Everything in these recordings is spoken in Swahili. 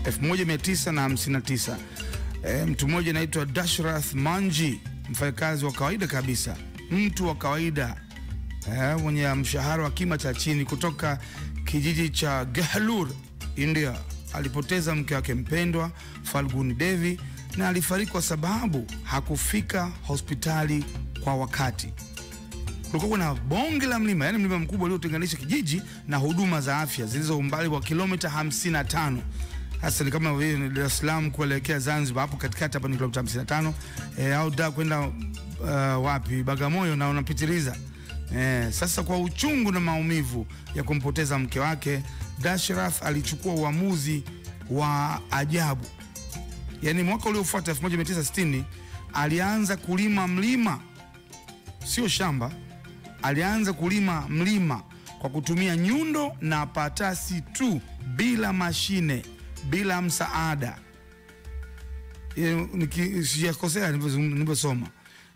1959. Mtu mmoja anaitwa Dashrath Manji, mfanyakazi wa kawaida kabisa, mtu wa kawaida mwenye mshahara wa kima cha chini kutoka kijiji cha Gahlur, India, alipoteza mke wake mpendwa Falguni Devi na alifariki kwa sababu hakufika hospitali kwa wakati. Kulikuwa na bonge la mlima, yani mlima mkubwa uliotenganisha kijiji na huduma za afya zilizo umbali wa kilomita 55. Hasa ni kama wewe Dar es Salaam kuelekea Zanzibar, hapo katikati hapa ni kilomita 55, au da kwenda wapi Bagamoyo na unapitiliza. Sasa kwa uchungu na maumivu ya kumpoteza mke wake, Dashrath alichukua uamuzi wa ajabu. Yani mwaka uliofuata 1960 alianza kulima mlima, sio shamba, alianza kulima mlima kwa kutumia nyundo na patasi tu, bila mashine, bila msaada. Sijakosea niliposoma.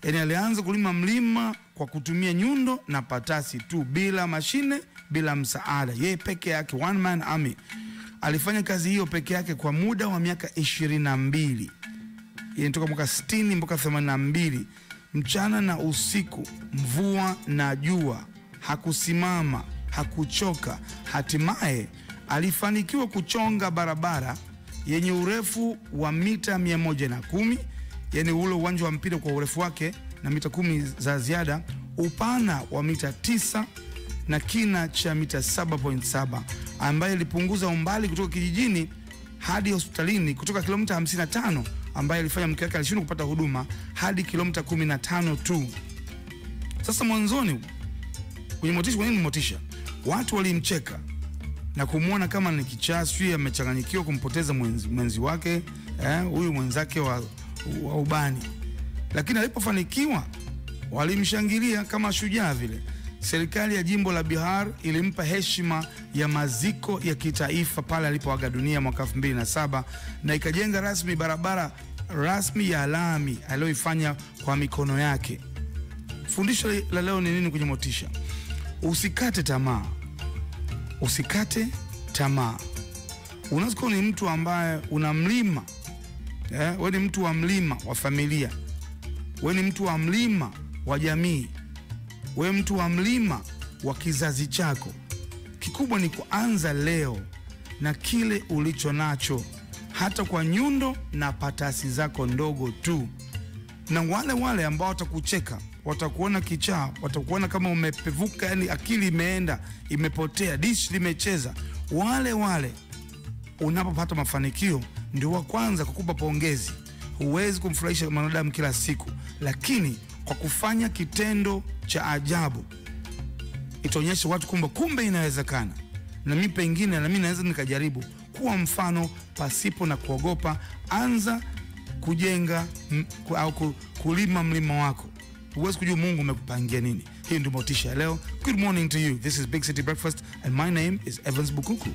Yani alianza kulima mlima kwa kutumia nyundo na patasi tu, bila mashine, bila msaada. Yeye peke yake, one man army. Alifanya kazi hiyo peke yake kwa muda wa miaka 22. Yani toka mwaka 60 mpaka 82, mchana na usiku, mvua na jua, hakusimama, hakuchoka. Hatimaye alifanikiwa kuchonga barabara yenye urefu wa mita 110, yani ule uwanja wa mpira kwa urefu wake na mita 10 za ziada, upana wa mita 9 na kina cha mita 7.7, ambaye ilipunguza umbali kutoka kijijini hadi hospitalini kutoka kilomita 55 ambaye alifanya mke wake alishindwa kupata huduma hadi kilomita 15 tu. Sasa mwanzoni kwenye motisha, kwa nini motisha? Watu walimcheka na kumuona kama ni kichaswi, amechanganyikiwa kumpoteza mwenzi wake, huyu mwenzake wa ubani. Lakini alipofanikiwa walimshangilia kama shujaa vile. Serikali ya jimbo la Bihar ilimpa heshima ya maziko ya kitaifa pale alipoaga dunia mwaka 2007, na ikajenga rasmi barabara rasmi ya lami aliyoifanya kwa mikono yake. Fundisho la leo ni nini kwenye motisha? Usikate tamaa. Usikate tamaa. Unaweza kuwa ni mtu ambaye una mlima, wewe ni mtu wa mlima wa familia, wewe ni mtu wa mlima wa jamii, wewe mtu wa mlima wa kizazi chako. Kikubwa ni kuanza leo na kile ulicho nacho, hata kwa nyundo na patasi zako ndogo tu. Na wale ambao watakucheka, watakuona kichaa, watakuona kama umepevuka, yani akili imeenda, imepotea, dish limecheza, wale unapopata mafanikio ndio wa kwanza kukupa pongezi. Huwezi kumfurahisha mwanadamu kila siku, lakini kwa kufanya kitendo cha ajabu itaonyesha watu kumbe inawezekana. Na mimi pengine na mimi naweza nikajaribu kuwa mfano pasipo na kuogopa. Anza kujenga au kulima mlima wako. Huwezi kujua Mungu amekupangia nini. Hii ndio motisha leo. Good morning to you. This is Big City Breakfast and my name is Evans Bukuku.